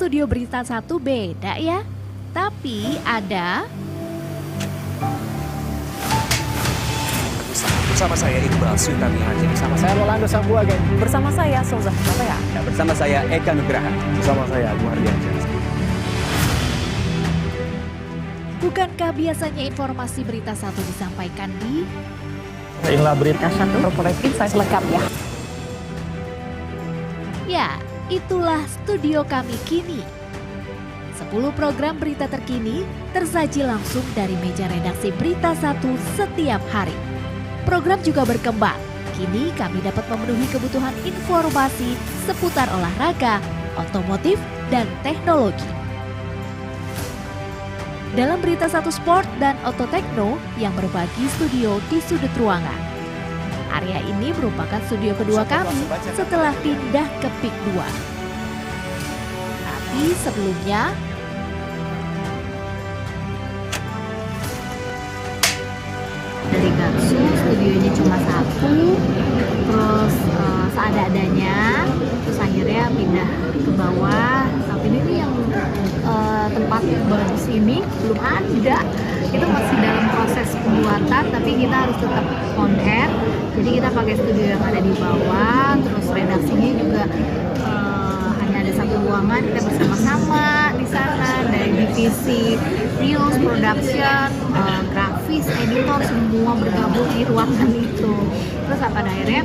studio Berita Satu beda ya. Tapi ada... Bersama saya Iqbal Sultan Haji. Bersama saya Rolando Sambuaga. Bersama saya Souza Matea. Dan bersama saya Eka Nugraha. Bersama saya Agung Hardiansyah. Bukankah biasanya informasi Berita Satu disampaikan di... Inilah Berita Satu Corporate Insight selengkapnya. Ya, itulah studio kami kini. 10 program berita terkini tersaji langsung dari meja redaksi Berita Satu setiap hari. Program juga berkembang. Kini kami dapat memenuhi kebutuhan informasi seputar olahraga, otomotif, dan teknologi. Dalam Berita Satu Sport dan Ototekno yang berbagi studio di sudut ruangan. Area ini merupakan studio kedua kami setelah pindah ke PIK 2. Tapi sebelumnya, dari Gatsu, studionya cuma satu, terus seada-adanya, terus akhirnya pindah ke bawah. Saat ini nih yang tempat bagus ini belum ada, itu masih dalam proses pembuatan, tapi kita harus tetap on air. Jadi kita pakai studio yang ada di bawah, terus redaksinya juga hanya ada satu ruangan, kita bersama-sama di sana dari divisi news, production, grafis, editor, semua bergabung di ruangan itu. Terus pada akhirnya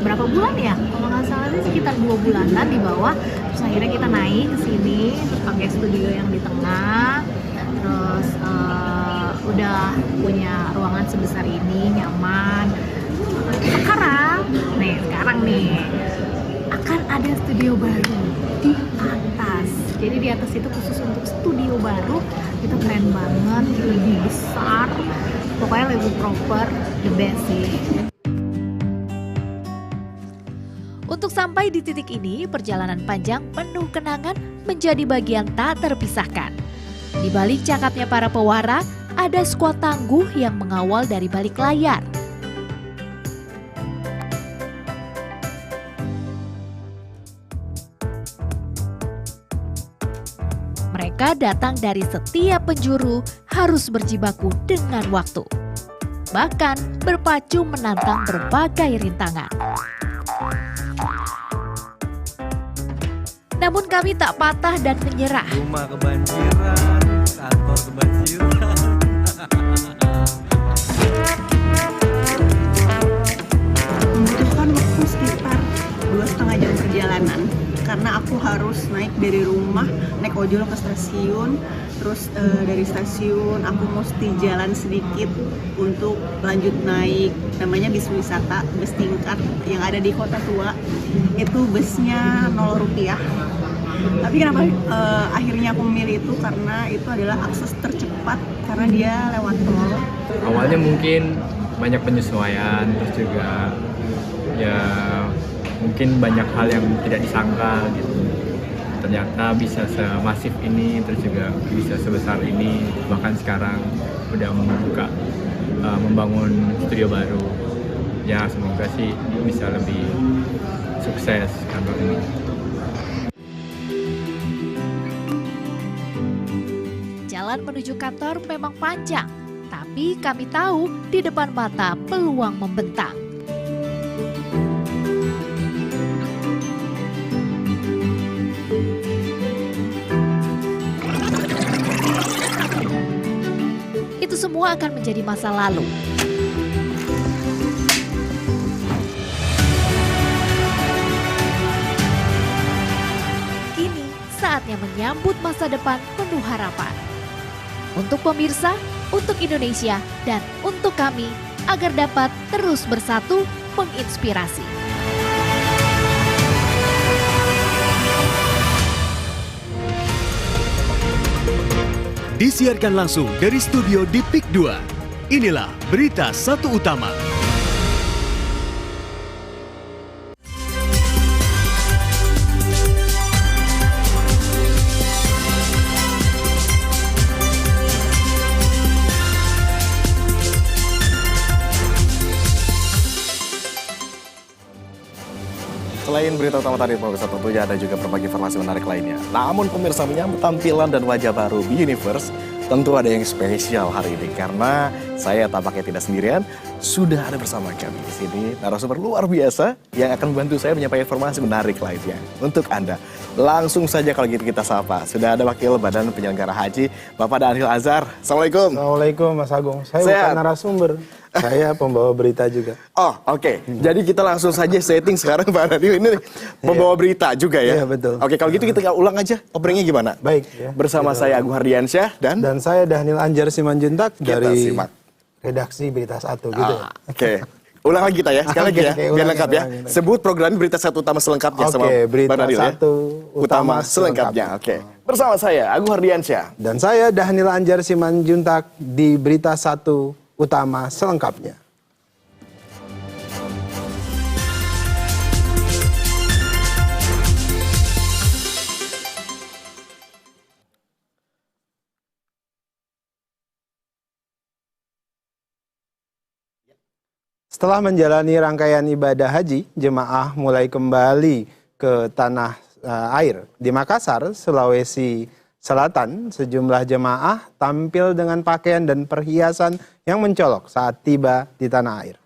berapa bulan ya? Kalau nggak salah ini sekitar 2 bulanan di bawah. Terus akhirnya kita naik ke sini, terus pakai studio yang di tengah. Terus udah punya ruangan sebesar ini, nyaman. Sekarang nih akan ada studio baru di atas. Jadi di atas itu khusus untuk studio baru, itu keren banget, lebih besar, pokoknya lebih proper, the best sih. untuk sampai di titik ini, perjalanan panjang penuh kenangan menjadi bagian tak terpisahkan. Di balik cakapnya para pewara, ada skuad tangguh yang mengawal dari balik layar. Mereka datang dari setiap penjuru, harus berjibaku dengan waktu. Bahkan berpacu menantang berbagai rintangan. Namun kami tak patah dan menyerah. Rumah kebanjiran, kantor kebanjiran. Membutuhkan waktu sekitar 2,5 jam perjalanan. Karena aku harus naik dari rumah, naik ojol ke stasiun, terus dari stasiun aku mesti jalan sedikit untuk lanjut naik, namanya bis wisata, bus tingkat yang ada di Kota Tua. Itu busnya Rp0. Tapi kenapa akhirnya aku memilih itu, karena itu adalah akses tercepat, karena dia lewat tol. Awalnya mungkin banyak penyesuaian, terus juga ya mungkin banyak hal yang tidak disangka gitu. Ternyata bisa semasif ini, terus juga bisa sebesar ini. Bahkan sekarang udah membangun studio baru. Ya semoga sih bisa lebih sukses kantor ini. Jalan menuju kantor memang panjang, tapi kami tahu di depan mata peluang membentang. Itu semua akan menjadi masa lalu. Kini saatnya menyambut masa depan penuh harapan. Untuk pemirsa, untuk Indonesia, dan untuk kami agar dapat terus bersatu menginspirasi. Disiarkan langsung dari studio di PIK 2. Inilah Berita Satu Utama. Selain berita utama tadi pemirsa, tentunya ada juga berbagai informasi menarik lainnya. Namun pemirsa, menyambut tampilan dan wajah baru B-Universe, tentu ada yang spesial hari ini karena saya tampaknya tidak sendirian, sudah ada bersama kami di sini narasumber luar biasa yang akan membantu saya menyampaikan informasi menarik lainnya untuk Anda. Langsung saja kalau gitu kita sapa. Sudah ada Wakil Badan Penyelenggara Haji, Bapak Daniel Azhar. Assalamualaikum. Assalamualaikum Mas Agung. Saya Sehat. bukan narasumber, saya pembawa berita juga. Oh, oke. Jadi kita langsung saja setting sekarang Pak Daniel ini membawa berita juga ya. Iya, betul. Oke, kalau gitu kita ulang aja openingnya gimana? Baik. Ya. Bersama saya Agung Hardiansyah dan saya Daniel Anjar Simanjuntak kita dari simak. redaksi Berita 1 gitu. Oke. Ulang lagi kita ya, sekali lagi ya, Oke, biar ulangi, lengkap ya. ulangi. Sebut program Berita 1 Utama selengkapnya sama Berita Bang Daniel ya. 1 Utama selengkapnya. Oke. Bersama saya Agung Hardiansyah. Dan saya Daniel Anjar Simanjuntak di Berita 1 Utama selengkapnya. Setelah menjalani rangkaian ibadah haji, jemaah mulai kembali ke tanah air. Di Makassar, Sulawesi Selatan, sejumlah jemaah tampil dengan pakaian dan perhiasan yang mencolok saat tiba di tanah air.